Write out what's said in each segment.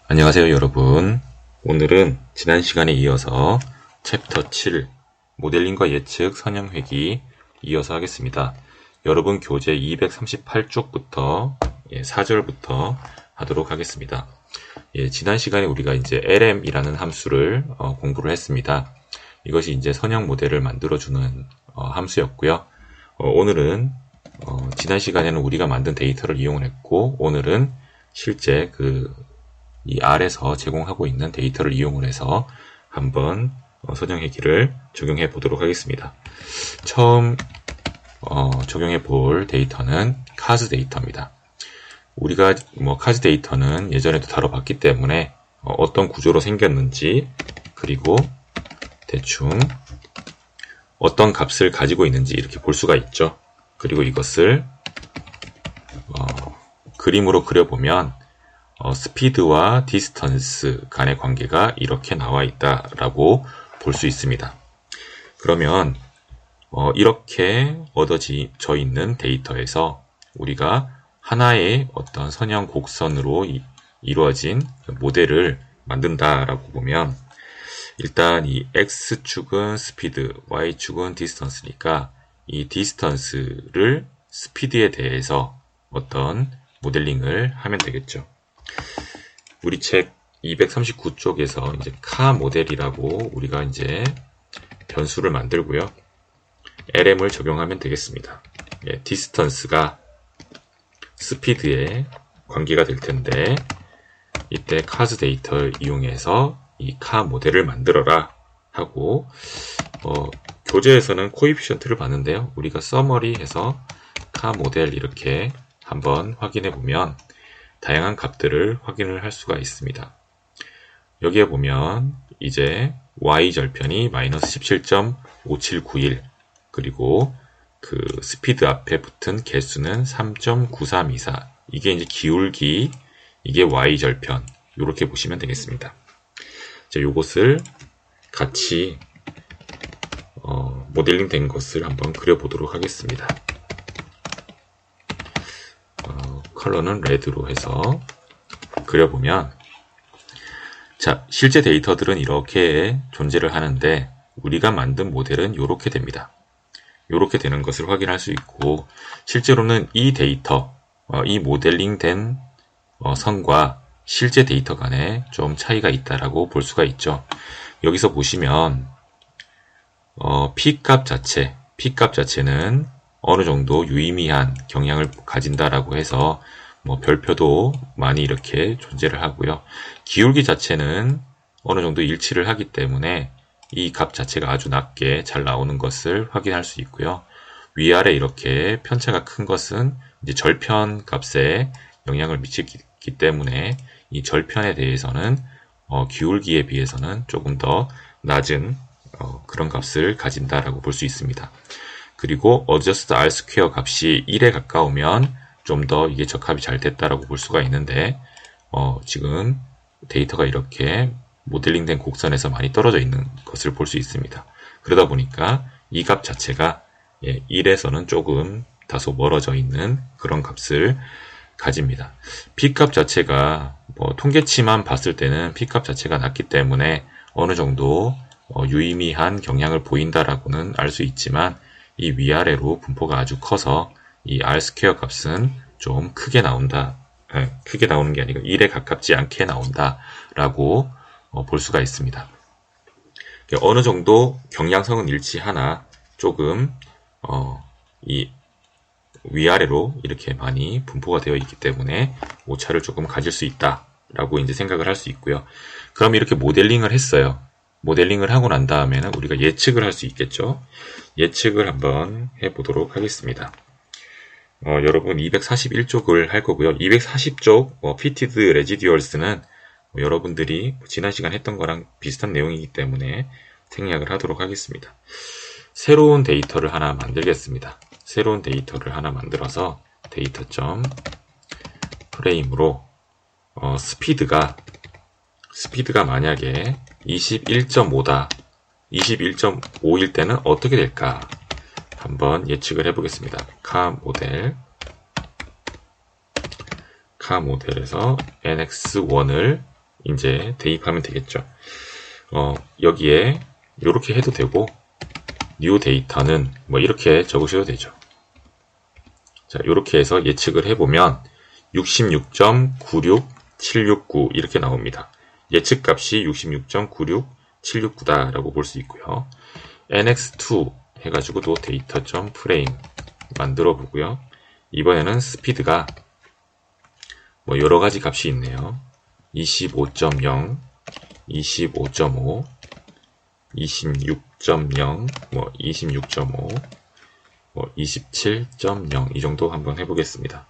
안녕하세요 여러분. 오늘은 지난 시간에 이어서 챕터 7 모델링과 예측 선형회기 이어서 하겠습니다. 여러분 교재 238쪽부터 4절부터 하도록 하겠습니다. 지난 시간에 우리가 이제 LM이라는 함수를 공부를 했습니다. 이것이 이제 선형 모델을 만들어주는 함수였고요. 오늘은 지난 시간에는 우리가 만든 데이터를 이용을 했고, 오늘은 실제 이 R에서 제공하고 있는 데이터를 이용을 해서 한번 선형회기를 적용해 보도록 하겠습니다. 처음 적용해 볼 데이터는 카즈 데이터입니다. 우리가 카즈 데이터는 예전에도 다뤄봤기 때문에 어떤 구조로 생겼는지, 그리고 대충 어떤 값을 가지고 있는지 이렇게 볼 수가 있죠. 그리고 이것을 그림으로 그려보면 스피드와 디스턴스 간의 관계가 이렇게 나와 있다라고 볼 수 있습니다. 그러면 이렇게 얻어져 있는 데이터에서 우리가 하나의 어떤 선형 곡선으로 이루어진 모델을 만든다라고 보면, 일단 이 X축은 스피드, Y축은 디스턴스니까 이 디스턴스를 스피드에 대해서 어떤 모델링을 하면 되겠죠. 우리 책 239쪽에서 이제 카 모델이라고 우리가 이제 변수를 만들고요. LM을 적용하면 되겠습니다. 디스턴스가 스피드에 관계가 될 텐데, 이때 카즈 데이터를 이용해서 이 카 모델을 만들어라 하고, 교재에서는 코에피션트를 봤는데요. 우리가 서머리 해서 카 모델 이렇게 한번 확인해 보면 다양한 값들을 확인을 할 수가 있습니다. 여기에 보면 이제 y절편이 마이너스 17.5791, 그리고 그 스피드 앞에 붙은 개수는 3.9324, 이게 이제 기울기, 이게 y절편, 이렇게 보시면 되겠습니다. 자, 요것을 같이 모델링 된 것을 한번 그려보도록 하겠습니다. 컬러는 레드로 해서 그려보면, 자, 실제 데이터들은 이렇게 존재를 하는데 우리가 만든 모델은 이렇게 됩니다. 이렇게 되는 것을 확인할 수 있고, 실제로는 이 데이터, 이 모델링 된 선과 실제 데이터 간에 좀 차이가 있다라고 볼 수가 있죠. 여기서 보시면 P값 자체는 어느 정도 유의미한 경향을 가진다라고 해서 별표도 많이 이렇게 존재를 하고요. 기울기 자체는 어느 정도 일치를 하기 때문에 이 값 자체가 아주 낮게 잘 나오는 것을 확인할 수 있고요. 위아래 이렇게 편차가 큰 것은 이제 절편 값에 영향을 미치기 때문에 이 절편에 대해서는 기울기에 비해서는 조금 더 낮은 그런 값을 가진다라고 볼 수 있습니다. 그리고 adjust r² 값이 1에 가까우면 좀 더 이게 적합이 잘 됐다라고 볼 수가 있는데, 지금 데이터가 이렇게 모델링된 곡선에서 많이 떨어져 있는 것을 볼 수 있습니다. 그러다 보니까 이 값 자체가 1에서는 조금 다소 멀어져 있는 그런 값을 가집니다. P값 자체가 통계치만 봤을 때는 P값 자체가 낮기 때문에 어느 정도 유의미한 경향을 보인다라고는 알 수 있지만, 이 위아래로 분포가 아주 커서 이 R² 값은 좀 크게 나온다. 크게 나오는 게 아니고 1에 가깝지 않게 나온다라고 볼 수가 있습니다. 어느 정도 경향성은 일치하나 조금 이 위아래로 이렇게 많이 분포가 되어 있기 때문에 오차를 조금 가질 수 있다라고 이제 생각을 할 수 있고요. 그럼 이렇게 모델링을 했어요. 모델링을 하고 난 다음에는 우리가 예측을 할 수 있겠죠. 예측을 한번 해보도록 하겠습니다. 여러분 241쪽을 할 거고요. 240쪽 fitted residuals는 여러분들이 지난 시간 했던 거랑 비슷한 내용이기 때문에 생략을 하도록 하겠습니다. 새로운 데이터를 하나 만들겠습니다. 새로운 데이터를 하나 만들어서 데이터.프레임으로 스피드가 만약에 21.5다, 21.5일 때는 어떻게 될까 한번 예측을 해보겠습니다. 카 모델에서 nx1을 이제 대입하면 되겠죠. 여기에 이렇게 해도 되고, new 데이터는 뭐 이렇게 적으셔도 되죠. 자, 이렇게 해서 예측을 해보면 66.96769 이렇게 나옵니다. 예측값이 66.96769다 라고 볼 수 있고요. nx2 해가지고 또 데이터.frame 만들어 보고요. 이번에는 스피드가 뭐 여러가지 값이 있네요. 25.0, 25.5, 26.0, 뭐 26.5, 뭐 27.0 이 정도 한번 해보겠습니다.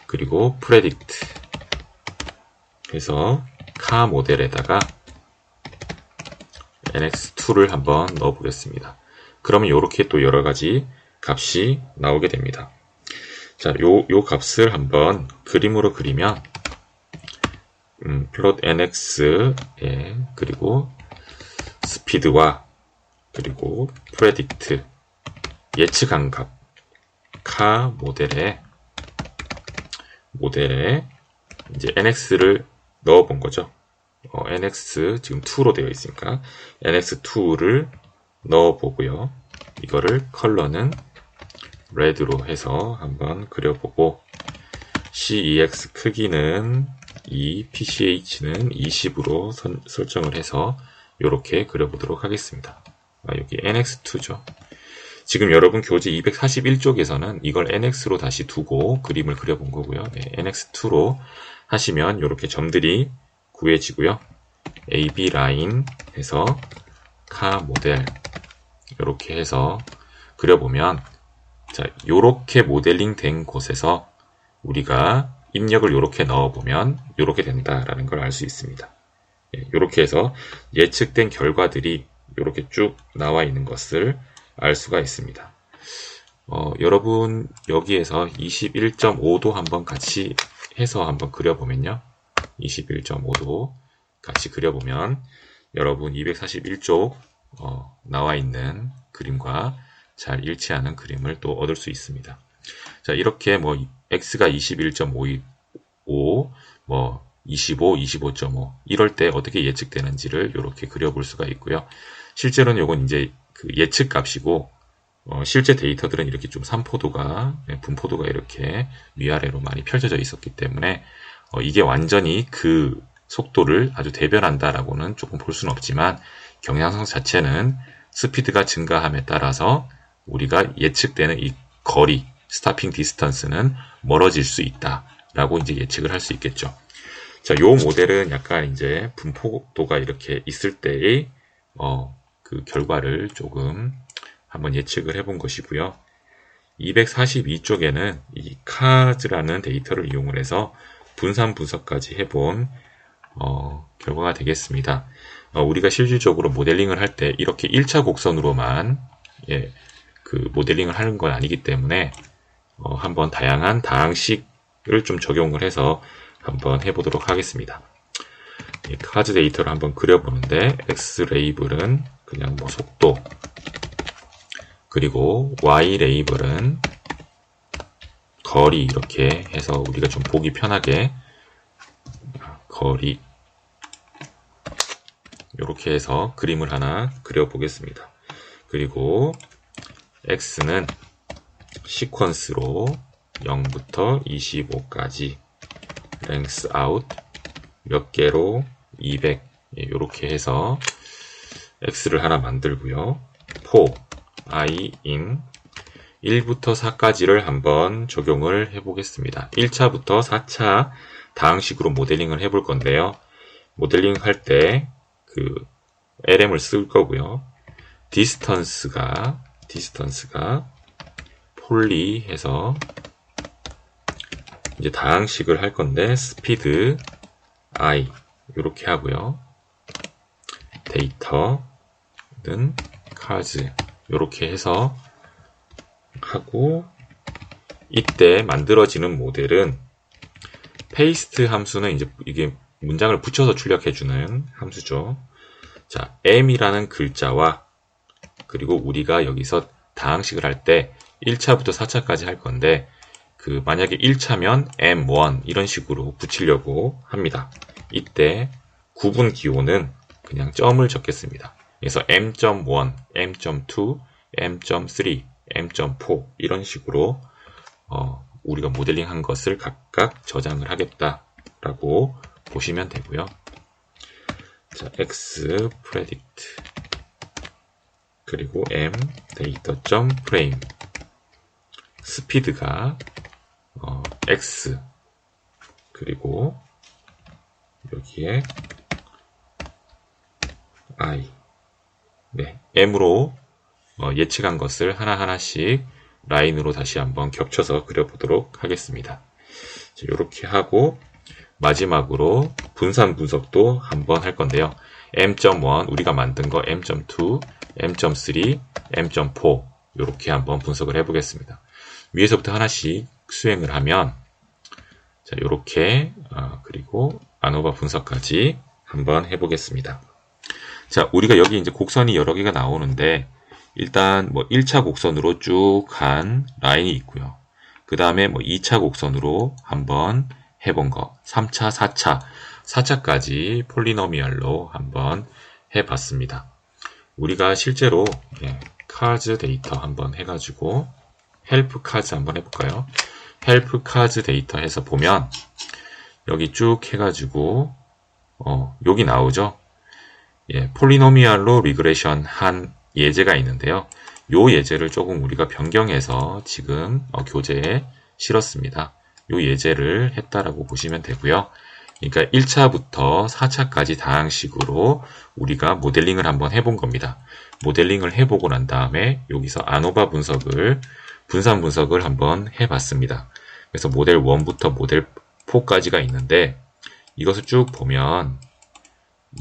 그리고 predict 해서 카 모델에다가 nx2를 한번 넣어 보겠습니다. 그러면 이렇게 또 여러가지 값이 나오게 됩니다. 자, 요 값을 한번 그림으로 그리면 plot nx 그리고 스피드와 그리고 predict 예측한 값 카 모델에 이제 nx를 넣어 본 거죠. nx 지금 2로 되어 있으니까 nx2를 넣어 보고요. 이거를 컬러는 레드로 해서 한번 그려보고 cex 크기는 2, pch는 20으로 설정을 해서 이렇게 그려보도록 하겠습니다. 여기 nx2죠. 지금 여러분 교재 241쪽에서는 이걸 nx로 다시 두고 그림을 그려본 거고요. 네, nx2로 하시면 이렇게 점들이 구해지고요. AB 라인 해서 카 모델 이렇게 해서 그려보면 자, 요렇게 모델링 된 곳에서 우리가 입력을 요렇게 넣어보면 요렇게 된다라는 걸 알 수 있습니다. 요렇게 해서 예측된 결과들이 요렇게 쭉 나와 있는 것을 알 수가 있습니다. 여러분 여기에서 21.5도 한번 같이 해서 한번 그려보면요. 21.5도 같이 그려보면 여러분 241쪽 나와 있는 그림과 잘 일치하는 그림을 또 얻을 수 있습니다. 자, 이렇게 뭐 x가 21.5, 뭐 25, 25.5 이럴 때 어떻게 예측되는지를 이렇게 그려볼 수가 있고요. 실제로는 이건 이제 그 예측 값이고 실제 데이터들은 이렇게 좀 산포도가 분포도가 이렇게 위아래로 많이 펼쳐져 있었기 때문에 이게 완전히 그 속도를 아주 대변한다라고는 조금 볼 수는 없지만 경향성 자체는 스피드가 증가함에 따라서 우리가 예측되는 이 거리, 스타핑 디스턴스는 멀어질 수 있다라고 이제 예측을 할 수 있겠죠. 자, 요 모델은 약간 이제 분포도가 이렇게 있을 때의 그 결과를 조금 한번 예측을 해본 것이고요. 242쪽에는 이 카즈라는 데이터를 이용을 해서 분산 분석까지 해본 결과가 되겠습니다. 우리가 실질적으로 모델링을 할 때 이렇게 1차 곡선으로만 그 모델링을 하는 건 아니기 때문에 한번 다양한 다항식을 좀 적용을 해서 한번 해보도록 하겠습니다. 카즈 데이터를 한번 그려보는데 x 레이블은 그냥 뭐 속도 그리고 y 레이블은 거리 이렇게 해서 우리가 좀 보기 편하게 거리 이렇게 해서 그림을 하나 그려보겠습니다. 그리고 x는 시퀀스로 0부터 25까지 length out 몇 개로 200 이렇게 해서 x를 하나 만들고요. for i in 1부터 4까지를 한번 적용을 해보겠습니다. 1차부터 4차 다항식으로 모델링을 해볼 건데요. 모델링 할 때 그 lm을 쓸 거고요. 디스턴스가 폴리 해서 이제 다항식을 할 건데 스피드 i 이렇게 하고요. 데이터는 cars 이렇게 해서 하고 이때 만들어지는 모델은 paste 함수는 이제 이게 문장을 붙여서 출력해주는 함수죠. 자, m이라는 글자와 그리고 우리가 여기서 다항식을 할 때 1차부터 4차까지 할 건데 그 만약에 1차면 m1 이런 식으로 붙이려고 합니다. 이때 구분 기호는 그냥 점을 적겠습니다. 그래서 m.1, m.2, m.3, m.4 이런 식으로 우리가 모델링한 것을 각각 저장을 하겠다라고 보시면 되고요. 자, x predict 그리고 m data.frame 스피드가 x 그리고 여기에 i 네, m으로 예측한 것을 하나하나씩 라인으로 다시 한번 겹쳐서 그려보도록 하겠습니다. 이렇게 하고 마지막으로 분산 분석도 한번 할 건데요. m.1 우리가 만든 거 m.2, m.3, m.4 이렇게 한번 분석을 해보겠습니다. 위에서부터 하나씩 수행을 하면 자 이렇게 그리고 아노바 분석까지 한번 해보겠습니다. 자 우리가 여기 이제 곡선이 여러 개가 나오는데 일단 뭐 1차 곡선으로 쭉 간 라인이 있고요. 그 다음에 뭐 2차 곡선으로 한번 해본 거 3차, 4차까지 폴리노미얼로 한번 해봤습니다. 우리가 실제로 카즈 데이터 한번 해가지고 헬프 카즈 한번 해볼까요? 헬프 카즈 데이터 해서 보면 여기 쭉 해가지고 여기 나오죠? 폴리노미얼로 리그레션 한 예제가 있는데요. 요 예제를 조금 우리가 변경해서 지금 교재에 실었습니다. 요 예제를 했다라고 보시면 되고요. 그러니까 1차부터 4차까지 다항식으로 우리가 모델링을 한번 해본 겁니다. 모델링을 해보고 난 다음에 여기서 아노바 분석을 분산 분석을 한번 해봤습니다. 그래서 모델 1부터 모델 4까지가 있는데 이것을 쭉 보면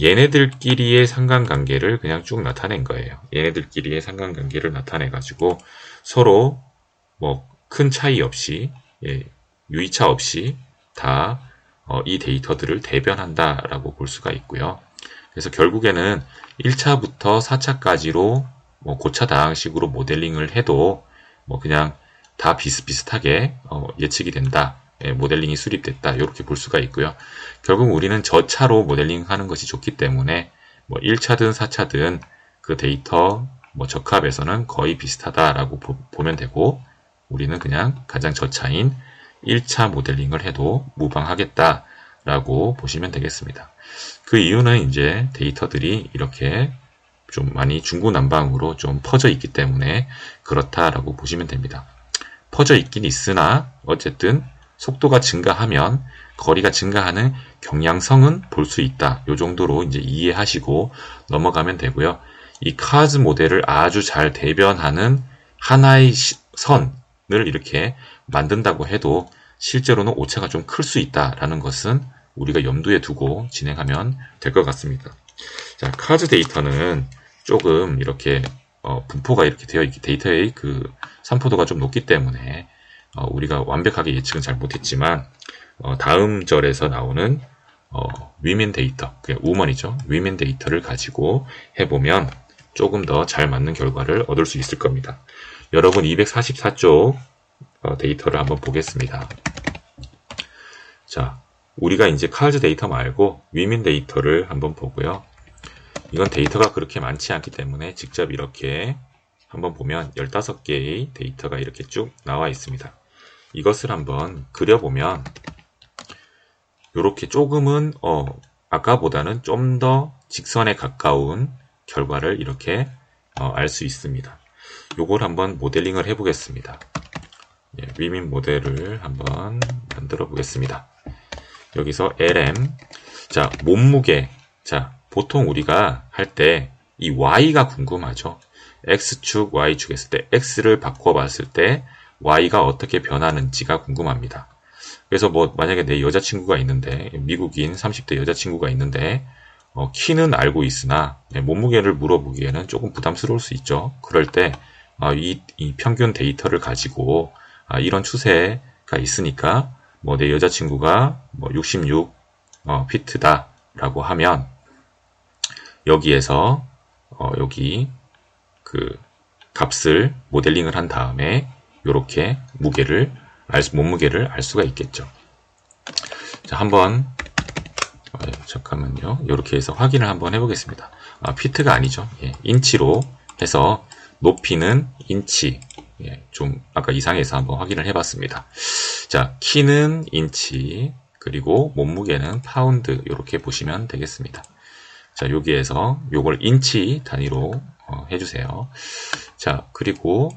얘네들끼리의 상관관계를 그냥 쭉 나타낸 거예요. 얘네들끼리의 상관관계를 나타내가지고 서로 뭐 큰 차이 없이 유의차 없이 다 이 데이터들을 대변한다라고 볼 수가 있고요. 그래서 결국에는 1차부터 4차까지로 뭐 고차 다항식으로 모델링을 해도 뭐 그냥 다 비슷비슷하게 예측이 된다. 모델링이 수립됐다. 이렇게 볼 수가 있고요. 결국 우리는 저차로 모델링하는 것이 좋기 때문에 뭐 1차든 4차든 그 데이터 뭐 적합에서는 거의 비슷하다라고 보면 되고 우리는 그냥 가장 저차인 1차 모델링을 해도 무방하겠다라고 보시면 되겠습니다. 그 이유는 이제 데이터들이 이렇게 좀 많이 중구난방으로 좀 퍼져 있기 때문에 그렇다라고 보시면 됩니다. 퍼져 있긴 있으나 어쨌든 속도가 증가하면 거리가 증가하는 경량성은 볼 수 있다. 이 정도로 이제 이해하시고 넘어가면 되고요. 이 카즈 모델을 아주 잘 대변하는 하나의 선을 이렇게 만든다고 해도 실제로는 오차가 좀 클 수 있다라는 것은 우리가 염두에 두고 진행하면 될 것 같습니다. 자, 카즈 데이터는 조금 이렇게 분포가 이렇게 되어 있기 데이터의 그 산포도가 좀 높기 때문에 우리가 완벽하게 예측은 잘 못했지만 다음 절에서 나오는 위민 데이터, 그냥 우먼이죠. 위민 데이터를 가지고 해보면 조금 더 잘 맞는 결과를 얻을 수 있을 겁니다. 여러분 244쪽 데이터를 한번 보겠습니다. 자, 우리가 이제 카즈 데이터 말고 위민 데이터를 한번 보고요. 이건 데이터가 그렇게 많지 않기 때문에 직접 이렇게 한번 보면 15개의 데이터가 이렇게 쭉 나와 있습니다. 이것을 한번 그려보면 이렇게 조금은 아까보다는 좀 더 직선에 가까운 결과를 이렇게 알 수 있습니다. 요걸 한번 모델링을 해보겠습니다. 위민 모델을 한번 만들어 보겠습니다. 여기서 LM 자 몸무게 자 보통 우리가 할 때 이 Y가 궁금하죠. X축, Y축 했을 때 X를 바꿔봤을 때 Y가 어떻게 변하는지가 궁금합니다. 그래서 뭐 만약에 내 여자친구가 있는데 미국인 30대 여자친구가 있는데 키는 알고 있으나 몸무게를 물어보기에는 조금 부담스러울 수 있죠. 그럴 때 이 평균 데이터를 가지고 이런 추세가 있으니까 뭐 내 여자친구가 뭐 66 피트다 라고 하면 여기에서 여기 그 값을 모델링을 한 다음에 이렇게 몸무게를 알 수가 있겠죠. 자, 한번 잠깐만요. 이렇게 해서 확인을 한번 해보겠습니다. 피트가 아니죠. 예, 인치로 해서 높이는 인치. 예, 좀 아까 이상해서 한번 확인을 해봤습니다. 자, 키는 인치, 그리고 몸무게는 파운드. 이렇게 보시면 되겠습니다. 자, 여기에서 요걸 인치 단위로 해주세요. 자, 그리고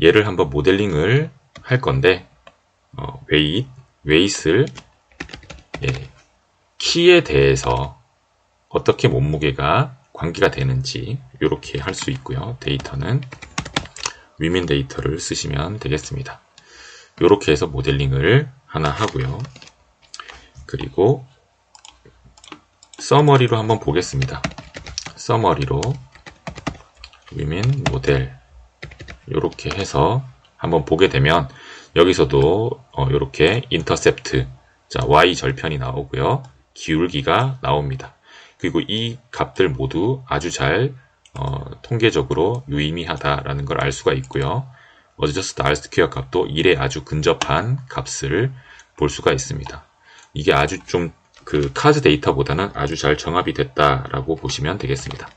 얘를 한번 모델링을 할 건데 웨이트를 예, 키에 대해서 어떻게 몸무게가 관계가 되는지 이렇게 할 수 있고요. 데이터는 위민 데이터를 쓰시면 되겠습니다. 이렇게 해서 모델링을 하나 하고요. 그리고 서머리로 한번 보겠습니다. 서머리로 위민 모델 이렇게 해서 한번 보게 되면 여기서도 이렇게 인터셉트, 자, y 절편이 나오고요. 기울기가 나옵니다. 그리고 이 값들 모두 아주 잘 통계적으로 유의미하다라는 걸 알 수가 있고요. 어드저스트 R 스퀘어 값도 1에 아주 근접한 값을 볼 수가 있습니다. 이게 아주 좀 그 카드 데이터보다는 아주 잘 정합이 됐다라고 보시면 되겠습니다.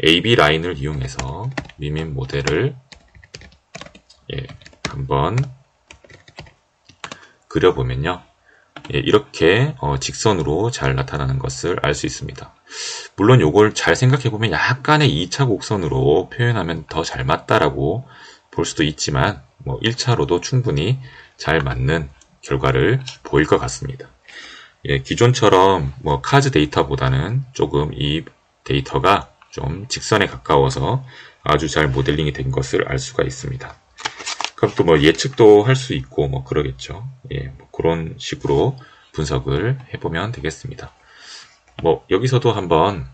AB 라인을 이용해서 위민 모델을 한번 그려보면요. 예, 이렇게 직선으로 잘 나타나는 것을 알 수 있습니다. 물론 이걸 잘 생각해보면 약간의 2차 곡선으로 표현하면 더 잘 맞다라고 볼 수도 있지만 1차로도 충분히 잘 맞는 결과를 보일 것 같습니다. 예, 기존처럼 카드 데이터보다는 조금 이 데이터가 좀 직선에 가까워서 아주 잘 모델링이 된 것을 알 수가 있습니다. 그럼 또 예측도 할 수 있고 그러겠죠. 예, 그런 식으로 분석을 해보면 되겠습니다. 여기서도 한번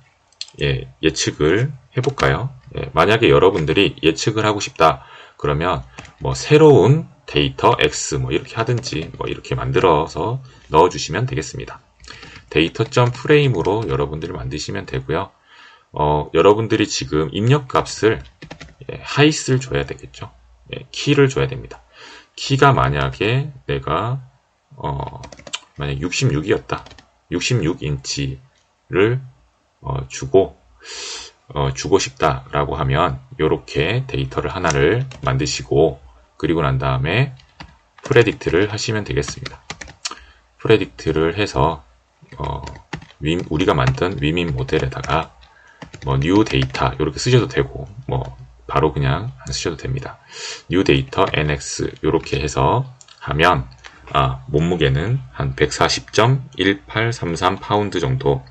예측을 해볼까요? 예, 만약에 여러분들이 예측을 하고 싶다 그러면 새로운 데이터 X 이렇게 하든지 이렇게 만들어서 넣어주시면 되겠습니다. 데이터.프레임으로 프레임으로 여러분들이 만드시면 되고요. 여러분들이 지금 입력값을 하이스를 줘야 되겠죠. 키를 줘야 됩니다. 키가 만약에 내가 만약 66이었다. 66인치를 주고 싶다라고 하면 이렇게 데이터를 하나를 만드시고 그리고 난 다음에 프레딕트를 하시면 되겠습니다. 프레딕트를 해서 우리가 만든 위민 모델에다가 new 데이터 이렇게 쓰셔도 되고 바로 그냥 안 쓰셔도 됩니다. new 데이터 nx 이렇게 해서 하면 몸무게는 한 140.1833 파운드 정도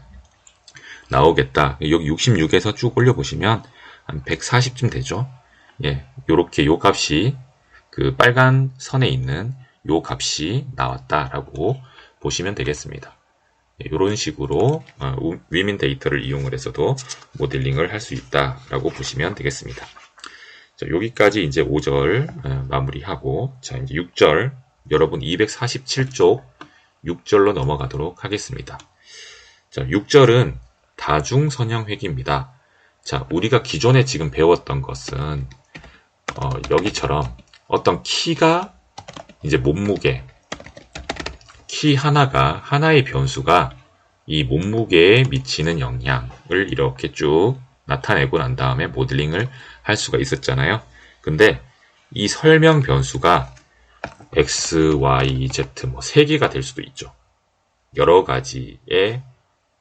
나오겠다. 여기 66에서 쭉 올려보시면 한 140쯤 되죠. 예, 요렇게 요 값이 그 빨간 선에 있는 요 값이 나왔다라고 보시면 되겠습니다. 이런 식으로 위민 데이터를 이용을 해서도 모델링을 할 수 있다라고 보시면 되겠습니다. 자, 여기까지 이제 5절 마무리하고 자, 이제 6절 여러분 247쪽 6절로 넘어가도록 하겠습니다. 자, 6절은 다중선형회귀입니다. 자, 우리가 기존에 지금 배웠던 것은 여기처럼 어떤 키가 이제 몸무게 키 하나의 변수가 이 몸무게에 미치는 영향을 이렇게 쭉 나타내고 난 다음에 모델링을 할 수가 있었잖아요. 근데 이 설명 변수가 X, Y, Z 3개가 될 수도 있죠. 여러 가지에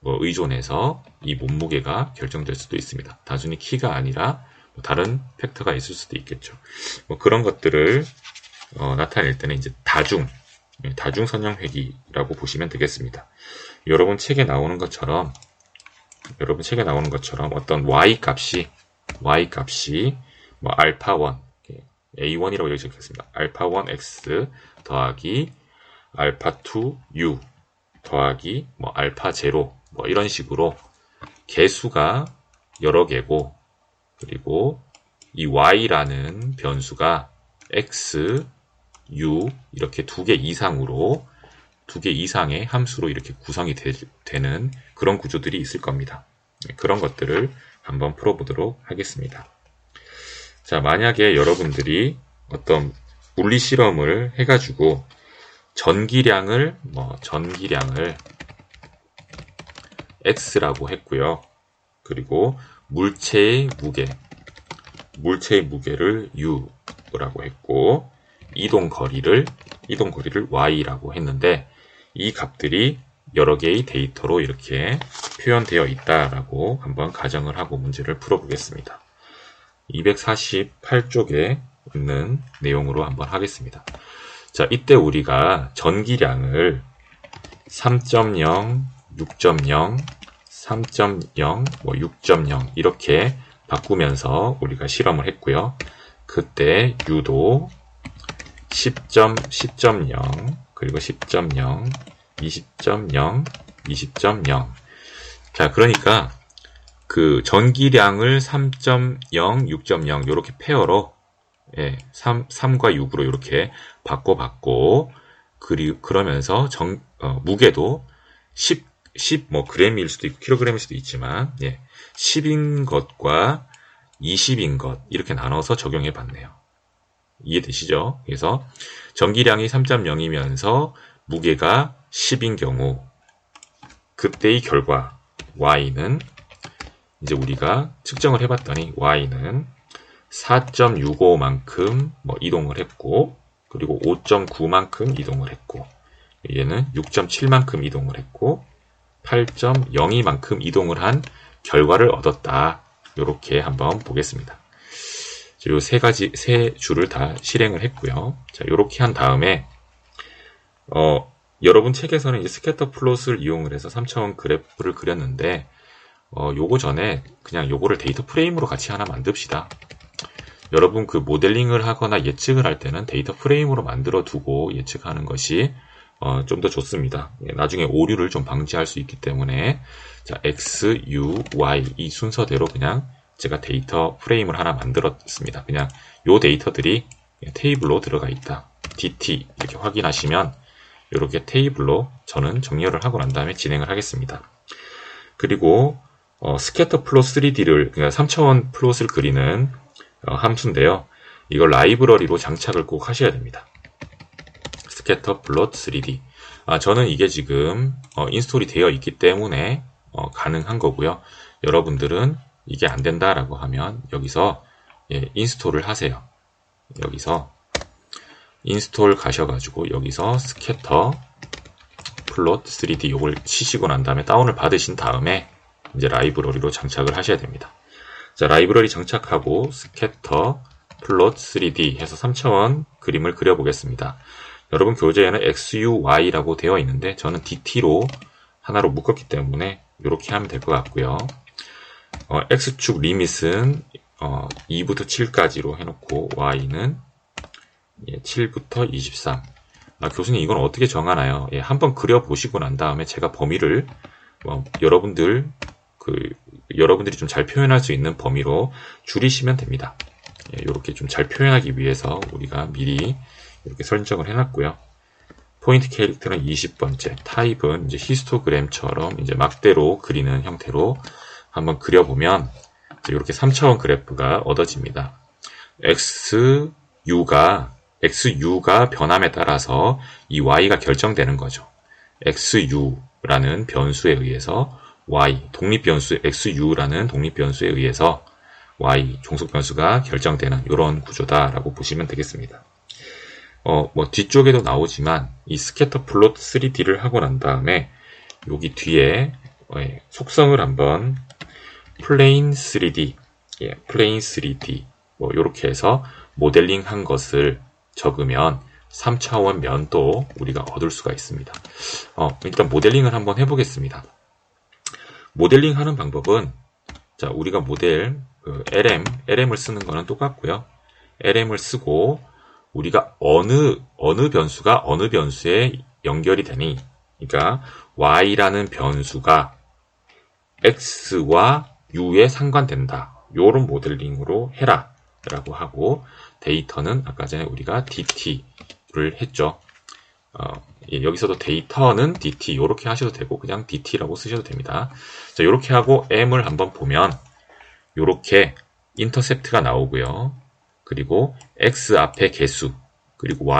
의존해서 이 몸무게가 결정될 수도 있습니다. 단순히 키가 아니라 다른 팩터가 있을 수도 있겠죠. 그런 것들을 나타낼 때는 이제 다중선형회귀라고 보시면 되겠습니다. 여러분 책에 나오는 것처럼 어떤 y 값이 알파1 A1이라고 여기 적혔습니다. 알파1 x 더하기 알파2 u 더하기 알파0 이런 식으로 개수가 여러 개고 그리고 이 y라는 변수가 x, u 이렇게 2개 이상의 함수로 이렇게 구성이 되는 그런 구조들이 있을 겁니다. 그런 것들을 한번 풀어보도록 하겠습니다. 자, 만약에 여러분들이 어떤 물리 실험을 해가지고 전기량을 x라고 했고요. 그리고 물체의 무게를 u라고 했고, 이동 거리를 y라고 했는데, 이 값들이 여러 개의 데이터로 이렇게 표현되어 있다라고 한번 가정을 하고 문제를 풀어보겠습니다. 248쪽에 있는 내용으로 한번 하겠습니다. 자, 이때 우리가 전기량을 3.0, 6.0, 3.0, 6.0 이렇게 바꾸면서 우리가 실험을 했고요. 그때 U도 10.0, 그리고 10.0, 20.0, 20.0. 자, 그러니까 그 전기량을 3.0, 6.0 이렇게 페어로 3과 6으로 이렇게 바꿔봤고, 그러면서 무게도 10 g일 수도 있고 킬로그램일 수도 있지만 10인 것과 20인 것 이렇게 나눠서 적용해 봤네요. 이해되시죠? 그래서 전기량이 3.0이면서 무게가 10인 경우 그때의 결과 y는 이제 우리가 측정을 해봤더니 y는 4.65만큼 이동을 했고, 그리고 5.9만큼 이동을 했고, 얘는 6.7만큼 이동을 했고, 8.02만큼 이동을 한 결과를 얻었다. 이렇게 한번 보겠습니다. 요 세 줄을 다 실행을 했고요. 자, 이렇게 한 다음에 여러분 책에서는 이제 스캐터 플롯을 이용을 해서 3차원 그래프를 그렸는데, 요거 전에 그냥 요거를 데이터 프레임으로 같이 하나 만듭시다. 여러분 그 모델링을 하거나 예측을 할 때는 데이터 프레임으로 만들어 두고 예측하는 것이 좀 더 좋습니다. 나중에 오류를 좀 방지할 수 있기 때문에, 자, X, U, Y 이 순서대로 그냥 제가 데이터 프레임을 하나 만들었습니다. 그냥 요 데이터들이 테이블로 들어가 있다. DT 이렇게 확인하시면 이렇게 테이블로 저는 정렬을 하고 난 다음에 진행을 하겠습니다. 그리고 스캐터 플롯 3D를 그러니까 3차원 플롯을 그리는 함수인데요. 이걸 라이브러리로 장착을 꼭 하셔야 됩니다. 스캐터 플롯 3D. 저는 이게 지금 인스톨이 되어 있기 때문에 가능한 거고요. 여러분들은 이게 안 된다라고 하면 여기서 인스톨을 하세요. 여기서 인스톨 가셔가지고 여기서 스캐터 플롯 3D 이걸 치시고 난 다음에 다운을 받으신 다음에 이제 라이브러리로 장착을 하셔야 됩니다. 자, 라이브러리 장착하고 스캐터 플롯 3D 해서 3차원 그림을 그려보겠습니다. 여러분 교재에는 XUY라고 되어 있는데 저는 DT로 하나로 묶었기 때문에 이렇게 하면 될 것 같고요. X축 리밋은 2부터 7까지로 해놓고 Y는 7부터 23. 교수님 이건 어떻게 정하나요? 한번 그려보시고 난 다음에 제가 범위를 여러분들이 좀 잘 표현할 수 있는 범위로 줄이시면 됩니다. 이렇게 좀 잘 표현하기 위해서 우리가 미리 이렇게 설정을 해놨고요. 포인트 캐릭터는 20번째, 타입은 이제 히스토그램처럼 이제 막대로 그리는 형태로 한번 그려보면 이렇게 3차원 그래프가 얻어집니다. XU가 변함에 따라서 이 Y가 결정되는 거죠. XU라는 변수에 의해서 Y, XU라는 독립변수에 의해서 Y, 종속변수가 결정되는 이런 구조다라고 보시면 되겠습니다. 뒤쪽에도 나오지만 이 스캐터 플롯 3D를 하고 난 다음에 여기 뒤에 속성을 한번 플레인 3D, 플레인 3D 이렇게 해서 모델링 한 것을 적으면 3차원 면도 우리가 얻을 수가 있습니다. 일단 모델링을 한번 해보겠습니다. 모델링 하는 방법은, 자, 우리가 모델, LM을 쓰는 거는 똑같고요. LM을 쓰고, 우리가 어느 변수가 어느 변수에 연결이 되니, 그러니까, Y라는 변수가 X와 U에 상관된다. 요런 모델링으로 해라. 라고 하고, 데이터는 아까 전에 우리가 DT를 했죠. 여기서도 데이터는 DT 이렇게 하셔도 되고 그냥 DT라고 쓰셔도 됩니다. 자, 이렇게 하고 M을 한번 보면 이렇게 인터셉트가 나오고요. 그리고 X 앞에 개수 그리고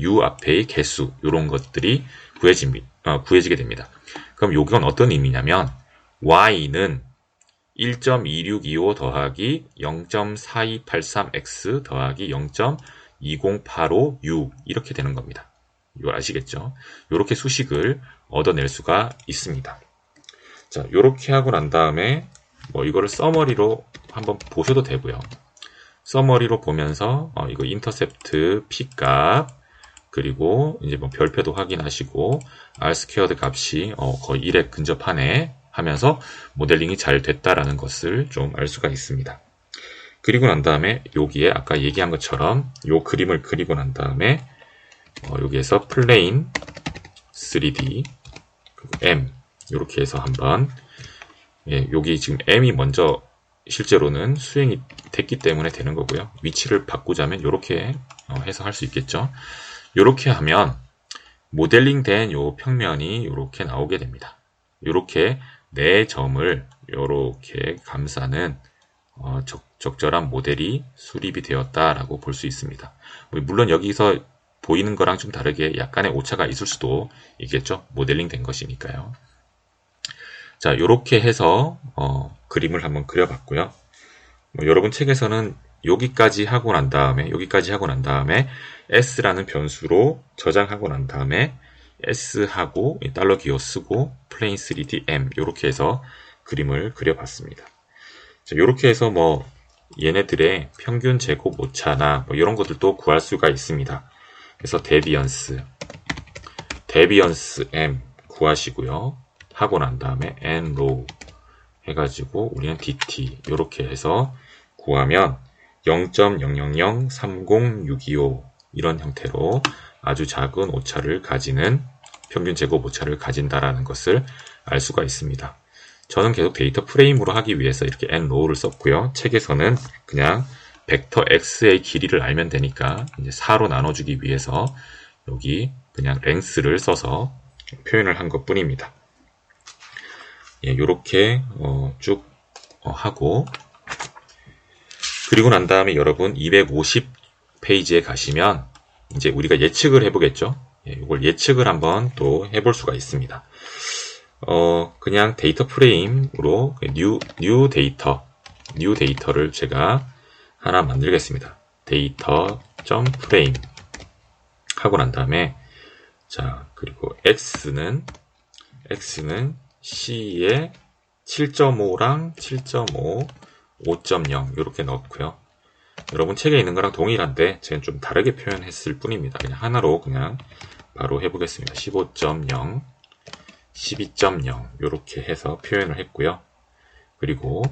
U 앞의 개수 이런 것들이 구해지게 됩니다. 그럼 이건 어떤 의미냐면 y는 1.2625 더하기 0.4283x 더하기 0.2085u 이렇게 되는 겁니다. 이거 아시겠죠? 이렇게 수식을 얻어낼 수가 있습니다. 자, 이렇게 하고 난 다음에 뭐 이거를 서머리로 한번 보셔도 되고요. 서머리로 보면서 이거 인터셉트 p 값 그리고 이제 뭐 별표도 확인하시고 r 스퀘어드 값이 거의 1에 근접하네 하면서 모델링이 잘 됐다라는 것을 좀 알 수가 있습니다. 그리고 난 다음에 여기에 아까 얘기한 것처럼 요 그림을 그리고 난 다음에 여기에서 플레인 3D M 이렇게 해서 한번 여기 지금 M이 먼저 실제로는 수행이 됐기 때문에 되는 거고요. 위치를 바꾸자면 이렇게 해서 할 수 있겠죠. 이렇게 하면 모델링 된 요 평면이 이렇게 나오게 됩니다. 이렇게 네 점을 이렇게 감싸는 적절한 모델이 수립이 되었다라고 볼 수 있습니다. 물론 여기서 보이는 거랑 좀 다르게 약간의 오차가 있을 수도 있겠죠. 모델링 된 것이니까요. 자, 이렇게 해서 그림을 한번 그려봤고요. 여러분 책에서는 여기까지 하고 난 다음에 S라는 변수로 저장하고 난 다음에 S하고 달러 기호 쓰고 플레인 3D M 이렇게 해서 그림을 그려봤습니다. 자, 이렇게 해서 뭐 얘네들의 평균 제곱 오차나 뭐 이런 것들도 구할 수가 있습니다. 그래서 데비언스 M 구하시고요. 하고 난 다음에 nrow 해가지고 우리는 dt 이렇게 해서 구하면 0.00030625 이런 형태로 아주 작은 오차를 가지는 평균 제곱 오차를 가진다라는 것을 알 수가 있습니다. 저는 계속 데이터 프레임으로 하기 위해서 이렇게 nrow를 썼고요. 책에서는 그냥 벡터 x의 길이를 알면 되니까 이제 4로 나눠주기 위해서 여기 그냥 length를 써서 표현을 한 것뿐입니다. 요렇게 쭉 하고 그리고 난 다음에 여러분 250페이지에 가시면 이제 우리가 예측을 해보겠죠. 이걸 예측을 한번 또 해볼 수가 있습니다. 그냥 데이터 프레임으로 new 데이터를 제가 하나 만들겠습니다. 데이터.frame 하고 난 다음에 자 그리고 x는 C에 7.5랑 7.5, 5.0 이렇게 넣고요. 여러분 책에 있는 거랑 동일한데 제가 좀 다르게 표현했을 뿐입니다. 그냥 하나로 그냥 바로 해보겠습니다. 15.0, 12.0 이렇게 해서 표현을 했고요. 그리고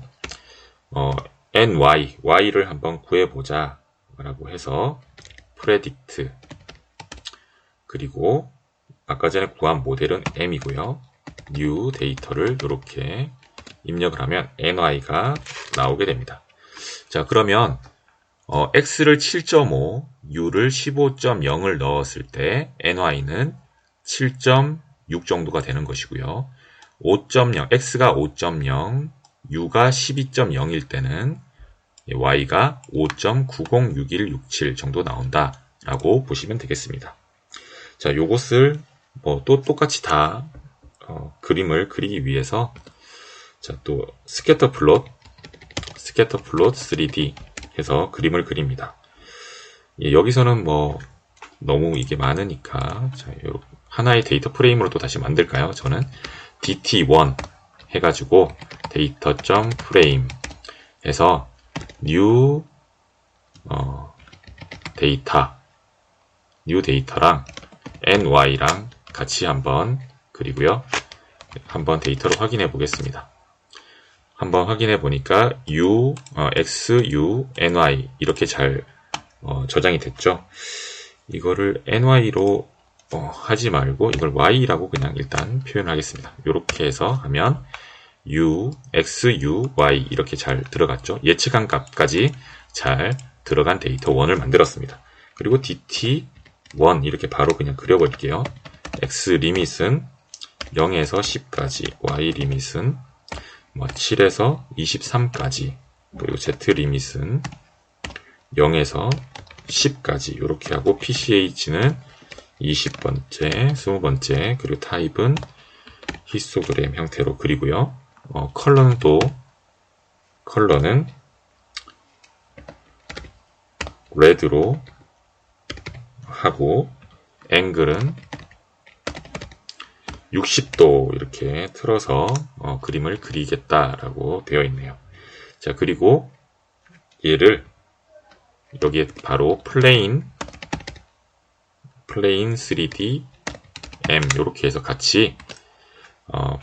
y를 한번 구해보자 라고 해서 predict 그리고 아까 전에 구한 모델은 m이고요. new 데이터를 이렇게 입력을 하면 ny가 나오게 됩니다. 자 그러면 x를 7.5, u를 15.0을 넣었을 때 ny는 7.6 정도가 되는 것이고요. 5.0, x가 5.0, u가 12.0일 때는 y가 5.906167 정도 나온다라고 보시면 되겠습니다. 자, 요것을 또 똑같이 다 그림을 그리기 위해서 자, 또 스캐터 플롯 3D 해서 그림을 그립니다. 여기서는 너무 이게 많으니까 자, 하나의 데이터 프레임으로 또 다시 만들까요? 저는 dt1 해가지고 데이터.frame 해서 new 데이터랑 ny랑 같이 한번 그리고요. 한번 데이터로 확인해 보겠습니다. 한번 확인해 보니까 x, u, ny 이렇게 잘 저장이 됐죠. 이거를 ny로 하지 말고 이걸 y라고 그냥 일단 표현하겠습니다. 이렇게 해서 하면 x, u, y 이렇게 잘 들어갔죠. 예측한 값까지 잘 들어간 데이터 1을 만들었습니다. 그리고 dt1 이렇게 바로 그냥 그려볼게요. x 리밋은 0에서 10까지, y 리밋은 7에서 23까지, 그리고 z 리밋은 0에서 10까지 이렇게 하고 pch는 20번째, 20번째, 그리고 타입은 히스토그램 형태로 그리고요. 컬러는 또 컬러는 레드로 하고 앵글은 60도 이렇게 틀어서 그림을 그리겠다라고 되어 있네요. 자, 그리고 얘를 여기에 바로 플레인 3D M 이렇게 해서 같이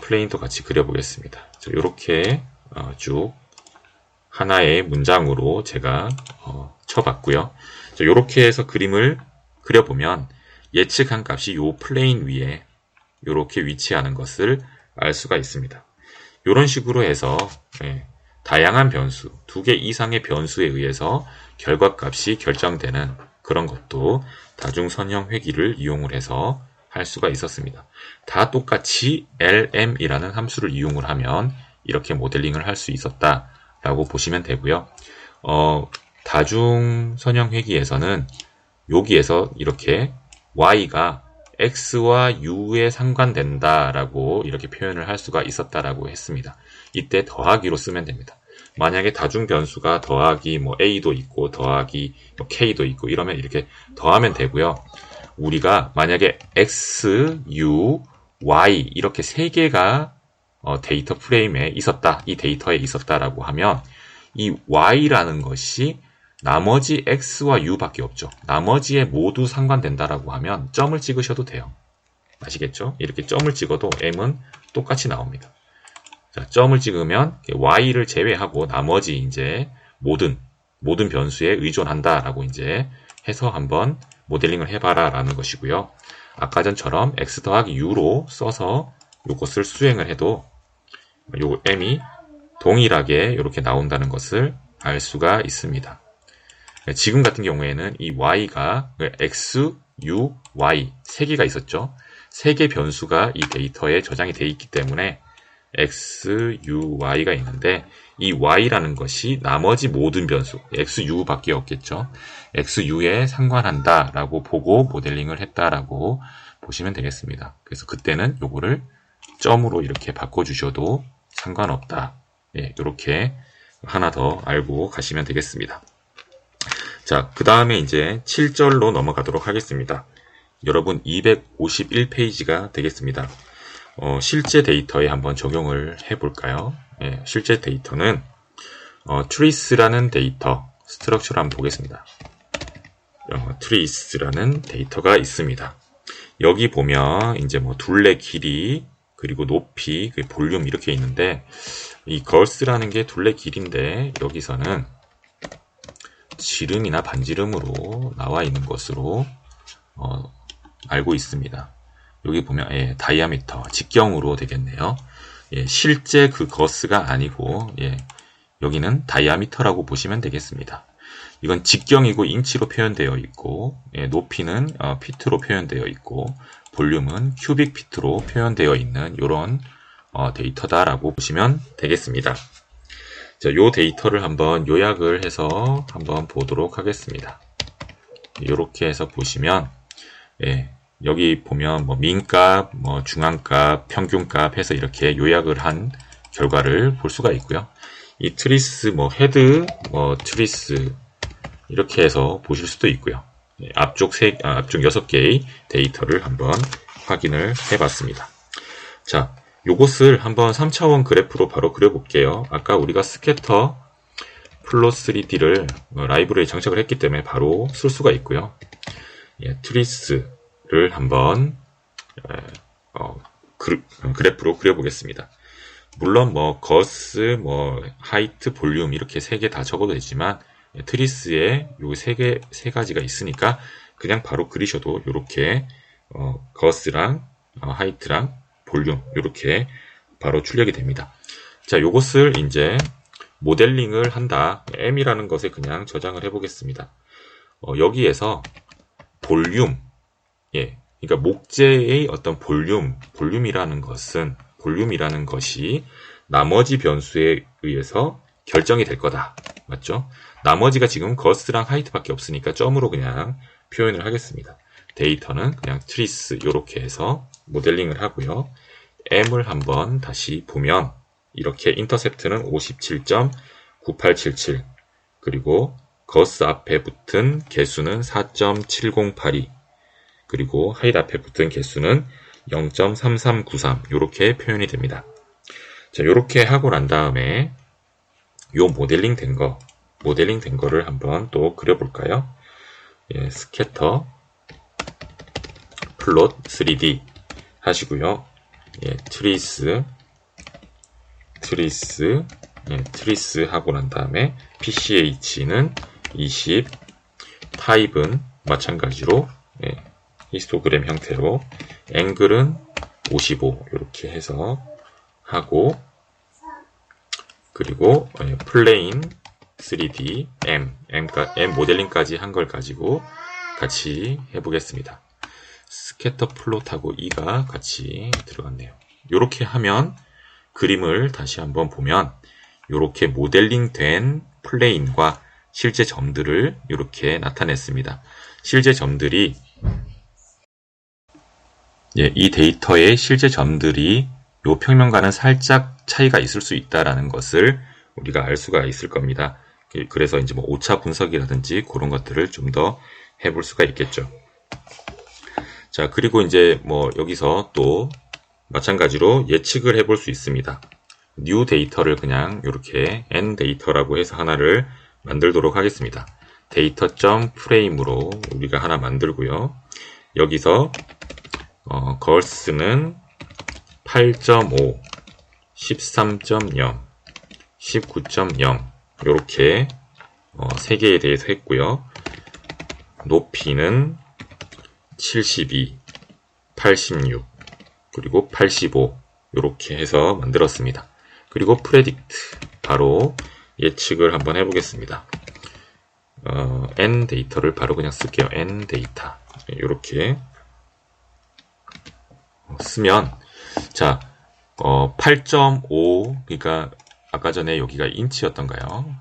플레인도 같이 그려보겠습니다. 자, 이렇게 쭉 하나의 문장으로 제가 쳐봤고요. 자, 이렇게 해서 그림을 그려보면 예측한 값이 이 플레인 위에 이렇게 위치하는 것을 알 수가 있습니다. 이런 식으로 해서 다양한 변수, 2개 이상의 변수에 의해서 결과값이 결정되는 그런 것도 다중선형 회귀를 이용을 해서 할 수가 있었습니다. 다 똑같이 lm이라는 함수를 이용을 하면 이렇게 모델링을 할 수 있었다라고 보시면 되고요. 다중선형 회귀에서는 여기에서 이렇게 y가 x와 u에 상관된다라고 이렇게 표현을 할 수가 있었다라고 했습니다. 이때 더하기로 쓰면 됩니다. 만약에 다중 변수가 더하기 a도 있고 더하기 k도 있고 이러면 이렇게 더하면 되고요. 우리가 만약에 x, u, y 이렇게 세 개가 데이터 프레임에 있었다, 이 데이터에 있었다라고 하면 이 y라는 것이 나머지 x와 u밖에 없죠. 나머지에 모두 상관된다라고 하면 점을 찍으셔도 돼요. 아시겠죠? 이렇게 점을 찍어도 m은 똑같이 나옵니다. 자, 점을 찍으면 y를 제외하고 나머지 이제 모든 변수에 의존한다라고 이제 해서 한번 모델링을 해봐라 라는 것이고요. 아까 전처럼 x 더하기 u로 써서 이것을 수행을 해도 요 m이 동일하게 이렇게 나온다는 것을 알 수가 있습니다. 지금 같은 경우에는 이 y가 x, u, y 세 개가 있었죠. 세 개 변수가 이 데이터에 저장이 되어 있기 때문에 x, u, y가 있는데 이 y라는 것이 나머지 모든 변수 x, u밖에 없겠죠. x, u에 상관한다 라고 보고 모델링을 했다라고 보시면 되겠습니다. 그래서 그때는 요거를 점으로 이렇게 바꿔주셔도 상관없다. 이렇게 하나 더 알고 가시면 되겠습니다. 자, 그 다음에 이제 7절로 넘어가도록 하겠습니다. 여러분 251페이지가 되겠습니다. 실제 데이터에 한번 적용을 해볼까요? 실제 데이터는 trace라는 데이터 스트럭처를 한번 보겠습니다. trace라는 데이터가 있습니다. 여기 보면 이제 둘레 길이 그리고 높이, 볼륨 이렇게 있는데 이 걸스라는 게 둘레 길인데 여기서는 지름이나 반지름으로 나와 있는 것으로 알고 있습니다. 여기 보면 다이아미터 직경으로 되겠네요. 실제 그 거스가 아니고 여기는 다이아미터라고 보시면 되겠습니다. 이건 직경이고 인치로 표현되어 있고 높이는 피트로 표현되어 있고 볼륨은 큐빅 피트로 표현되어 있는 이런 데이터다라고 보시면 되겠습니다. 자, 요 데이터를 한번 요약을 해서 한번 보도록 하겠습니다. 이렇게 해서 보시면 여기 보면 민값, 중앙값, 평균값 해서 이렇게 요약을 한 결과를 볼 수가 있고요. 이 트리스, 헤드, 트리스 이렇게 해서 보실 수도 있고요. 앞쪽 6개의 데이터를 한번 확인을 해봤습니다. 자, 요것을 한번 3차원 그래프로 바로 그려볼게요. 아까 우리가 스캐터 플롯 3D를 라이브러리에 장착을 했기 때문에 바로 쓸 수가 있고요. 트리스를 한번 그래프로 그려보겠습니다. 물론 거스, 하이트, 볼륨 이렇게 세 개 다 적어도 되지만 트리스에 요 세 가지가 있으니까 그냥 바로 그리셔도 이렇게 거스랑 하이트랑 볼륨 이렇게 바로 출력이 됩니다. 자, 요것을 이제 모델링을 한다. m이라는 것에 그냥 저장을 해보겠습니다. 여기에서 볼륨, 그러니까 목재의 어떤 볼륨이라는 것이 나머지 변수에 의해서 결정이 될 거다. 맞죠? 나머지가 지금 거스랑 하이트밖에 없으니까 점으로 그냥 표현을 하겠습니다. 데이터는 그냥 트리스 이렇게 해서 모델링을 하고요. m을 한번 다시 보면 이렇게 인터셉트는 57.9877 그리고 거스 앞에 붙은 개수는 4.7082 그리고 하이트 앞에 붙은 개수는 0.3393 이렇게 표현이 됩니다. 자, 이렇게 하고 난 다음에 요 모델링 된 거를 한번 또 그려볼까요? 예, 스캐터 플롯 3D 하시고요. 예, 트리스 하고 난 다음에 PCH는 20, 타입은 마찬가지로 예, 히스토그램 형태로 앵글은 55 이렇게 해서 하고 그리고 플레인 3D M 모델링까지 한 걸 가지고 같이 해보겠습니다. 스캐터 플롯하고 E가 같이 들어갔네요. 이렇게 하면 그림을 다시 한번 보면 이렇게 모델링 된 플레인과 실제 점들을 이렇게 나타냈습니다. 실제 점들이 이 데이터의 실제 점들이 이 평면과는 살짝 차이가 있을 수 있다라는 것을 우리가 알 수가 있을 겁니다. 그래서 이제 뭐 오차 분석이라든지 그런 것들을 좀 더 해볼 수가 있겠죠. 자, 그리고 이제 뭐 여기서 또 마찬가지로 예측을 해볼 수 있습니다. new 데이터를 그냥 이렇게 n 데이터라고 해서 하나를 만들도록 하겠습니다. 데이터.frame으로 우리가 하나 만들고요. 여기서 걸스는 8.5, 13.0, 19.0 이렇게 3개에 대해서 했고요. 높이는 72, 86, 그리고 85 이렇게 해서 만들었습니다. 그리고 프레딕트 바로 예측을 한번 해보겠습니다. n 데이터를 바로 그냥 쓸게요. n 데이터 이렇게 쓰면 자 8.5 그러니까 아까 전에 여기가 인치였던가요?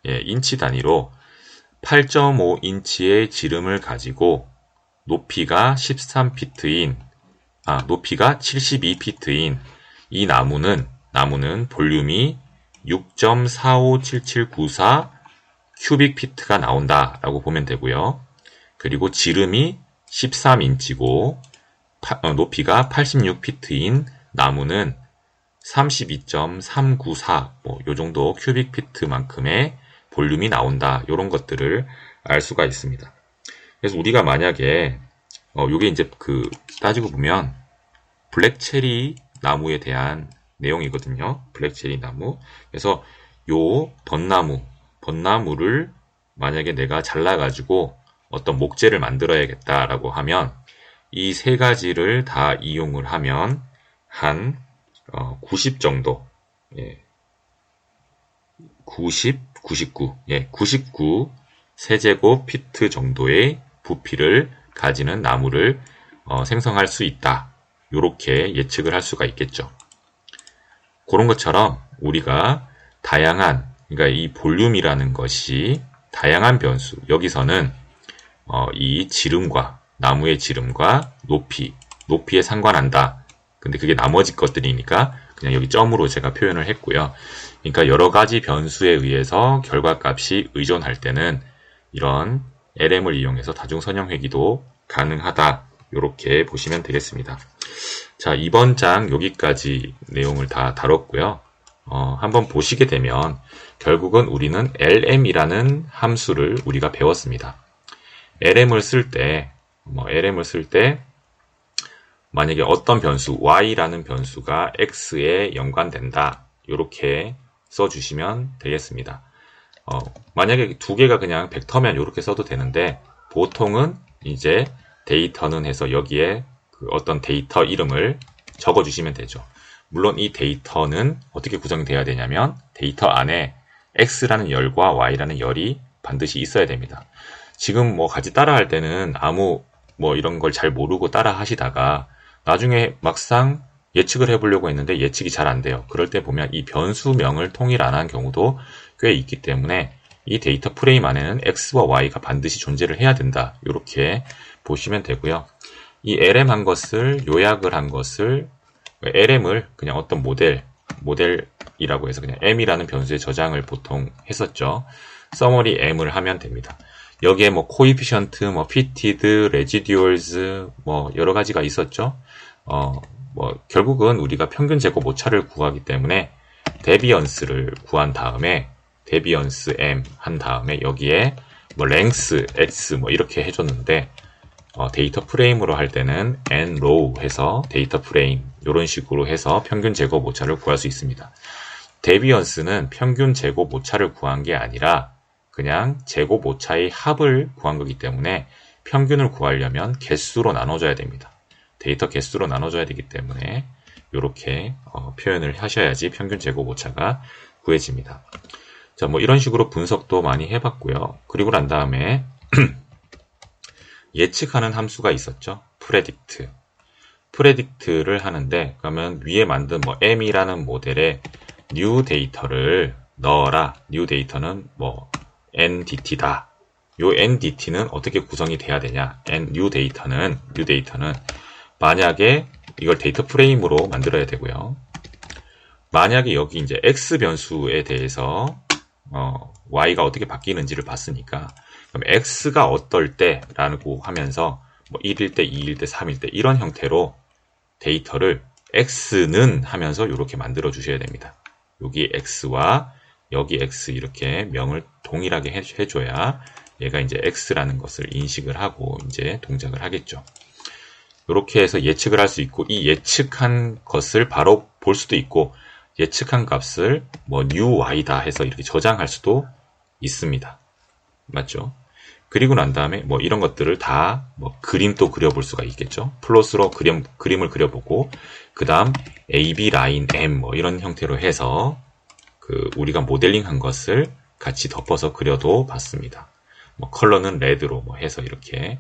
예, 인치 단위로 8.5인치의 지름을 가지고 높이가 13피트인 높이가 72피트인 이 나무는 볼륨이 6.457794 큐빅피트가 나온다라고 보면 되고요. 그리고 지름이 13인치고 높이가 86피트인 나무는 32.394 요 정도 큐빅피트만큼의 볼륨이 나온다. 이런 것들을 알 수가 있습니다. 그래서 우리가 만약에 요게 이제 따지고 보면 블랙체리 나무에 대한 내용이거든요. 블랙체리 나무. 그래서 요 벚나무를 만약에 내가 잘라가지고 어떤 목재를 만들어야겠다라고 하면 이 세 가지를 다 이용을 하면 한 90 정도, 99 세제곱 피트 정도의 부피를 가지는 나무를 생성할 수 있다. 이렇게 예측을 할 수가 있겠죠. 그런 것처럼 우리가 다양한, 그러니까 이 볼륨이라는 것이 다양한 변수, 여기서는 이 지름과 나무의 지름과 높이에 상관한다. 근데 그게 나머지 것들이니까 그냥 여기 점으로 제가 표현을 했고요. 그러니까 여러 가지 변수에 의해서 결과값이 의존할 때는 이런 LM을 이용해서 다중선형 회귀도 가능하다. 이렇게 보시면 되겠습니다. 자, 이번 장 여기까지 내용을 다 다뤘고요. 한번 보시게 되면 결국은 우리는 LM이라는 함수를 우리가 배웠습니다. LM을 쓸 때 만약에 어떤 변수 y라는 변수가 x에 연관된다. 이렇게 써주시면 되겠습니다. 만약에 두 개가 그냥 벡터면 이렇게 써도 되는데 보통은 이제 데이터는 해서 여기에 어떤 데이터 이름을 적어주시면 되죠. 물론 이 데이터는 어떻게 구성돼야 되냐면 데이터 안에 x라는 열과 y라는 열이 반드시 있어야 됩니다. 지금 같이 따라할 때는 아무 이런 걸 잘 모르고 따라 하시다가 나중에 막상 예측을 해보려고 했는데 예측이 잘 안 돼요. 그럴 때 보면 이 변수명을 통일 안 한 경우도 꽤 있기 때문에 이 데이터 프레임 안에는 x와 y가 반드시 존재를 해야 된다. 이렇게 보시면 되고요. 이 LM 한 것을 요약을 한 것을 LM을 그냥 어떤 모델이라고 해서 그냥 m이라는 변수에 저장을 보통 했었죠. summary m을 하면 됩니다. 여기에 뭐 coefficient, 뭐 fitted, residuals, 뭐 여러 가지가 있었죠. 뭐 결국은 우리가 평균 제곱 오차를 구하기 때문에 데비언스를 구한 다음에 데비언스 m 한 다음에 여기에 뭐 length x 뭐 이렇게 해줬는데 데이터 프레임으로 할 때는 nrow 해서 데이터 프레임 이런 식으로 해서 평균 제곱 오차를 구할 수 있습니다. 데비언스는 평균 제곱 오차를 구한 게 아니라 그냥 제곱 오차의 합을 구한 거기 때문에 평균을 구하려면 개수로 나눠줘야 됩니다. 데이터 개수로 나눠줘야 되기 때문에 이렇게 표현을 하셔야지 평균 제곱 오차가 구해집니다. 자, 뭐 이런 식으로 분석도 많이 해봤고요. 그리고 난 다음에 예측하는 함수가 있었죠. predict. predict를 하는데 그러면 위에 만든 뭐 m이라는 모델에 new 데이터를 넣어라. new 데이터는 뭐 ndt다. 요 ndt는 어떻게 구성이 돼야 되냐? new 데이터는 만약에 이걸 데이터 프레임으로 만들어야 되고요. 만약에 여기 이제 x 변수에 대해서 y가 어떻게 바뀌는지를 봤으니까 그럼 x가 어떨 때라고 하면서 뭐 1일 때, 2일 때, 3일 때 이런 형태로 데이터를 x는 하면서 이렇게 만들어 주셔야 됩니다. 여기 x와 여기 x 이렇게 명을 동일하게 해줘야 얘가 이제 x라는 것을 인식을 하고 이제 동작을 하겠죠. 이렇게 해서 예측을 할 수 있고 이 예측한 것을 바로 볼 수도 있고 예측한 값을 뭐 new y다 해서 이렇게 저장할 수도 있습니다. 맞죠? 그리고 난 다음에 뭐 이런 것들을 다 뭐 그림도 그려볼 수가 있겠죠. 플롯으로 그림을 그려보고 그 다음 AB 라인 M 뭐 이런 형태로 해서 우리가 모델링한 것을 같이 덮어서 그려도 봤습니다. 뭐 컬러는 레드로 뭐 해서 이렇게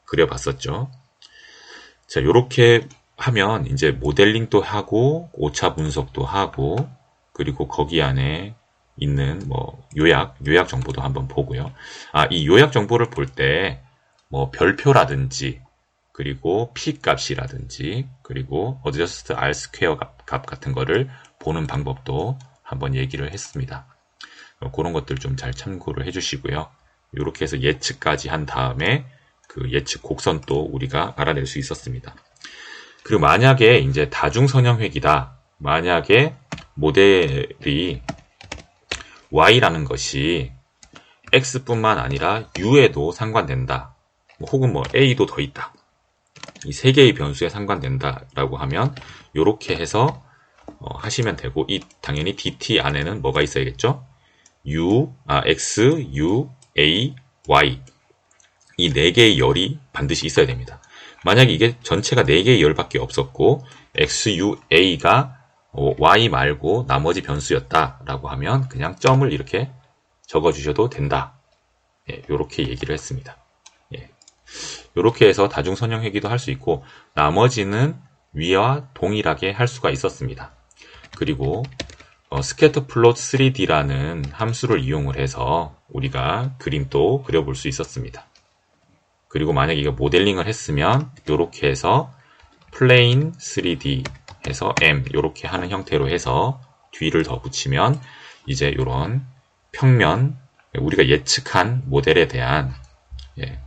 그려봤었죠. 자, 요렇게 하면 이제 모델링도 하고 오차 분석도 하고 그리고 거기 안에 있는 뭐 요약 정보도 한번 보고요. 이 요약 정보를 볼 때 뭐 별표라든지 그리고 p 값이라든지 그리고 adjust r 스퀘어 값 같은 거를 보는 방법도 한번 얘기를 했습니다. 그런 것들 좀 잘 참고를 해주시고요. 이렇게 해서 예측까지 한 다음에 그 예측 곡선도 우리가 알아낼 수 있었습니다. 그리고 만약에 이제 다중선형획이다. 만약에 모델이 y라는 것이 x뿐만 아니라 u에도 상관된다. 혹은 뭐 a도 더 있다. 이 세 개의 변수에 상관된다라고 하면 이렇게 해서 하시면 되고 당연히 dt 안에는 뭐가 있어야겠죠? x, u, a, y 이 네 개의 열이 반드시 있어야 됩니다. 만약에 이게 전체가 4개의 열밖에 없었고 x, u, a가 y 말고 나머지 변수였다라고 하면 그냥 점을 이렇게 적어주셔도 된다. 예, 이렇게 얘기를 했습니다. 예, 이렇게 해서 다중선형회귀도 할 수 있고 나머지는 위와 동일하게 할 수가 있었습니다. 그리고 스캐터플롯 3D라는 함수를 이용을 해서 우리가 그림도 그려볼 수 있었습니다. 그리고 만약에 이거 모델링을 했으면 이렇게 해서 플레인 3D 해서 M 이렇게 하는 형태로 해서 뒤를 더 붙이면 이제 이런 평면 우리가 예측한 모델에 대한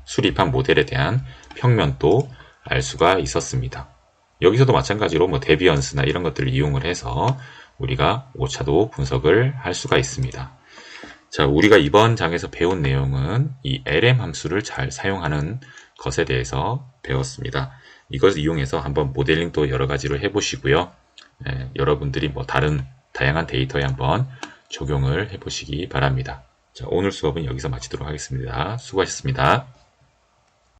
수립한 모델에 대한 평면도 알 수가 있었습니다. 여기서도 마찬가지로 뭐 데비언스나 이런 것들을 이용을 해서 우리가 오차도 분석을 할 수가 있습니다. 자, 우리가 이번 장에서 배운 내용은 이 LM 함수를 잘 사용하는 것에 대해서 배웠습니다. 이것을 이용해서 한번 모델링도 여러 가지로 해보시고요. 여러분들이 뭐 다양한 데이터에 한번 적용을 해보시기 바랍니다. 자, 오늘 수업은 여기서 마치도록 하겠습니다. 수고하셨습니다.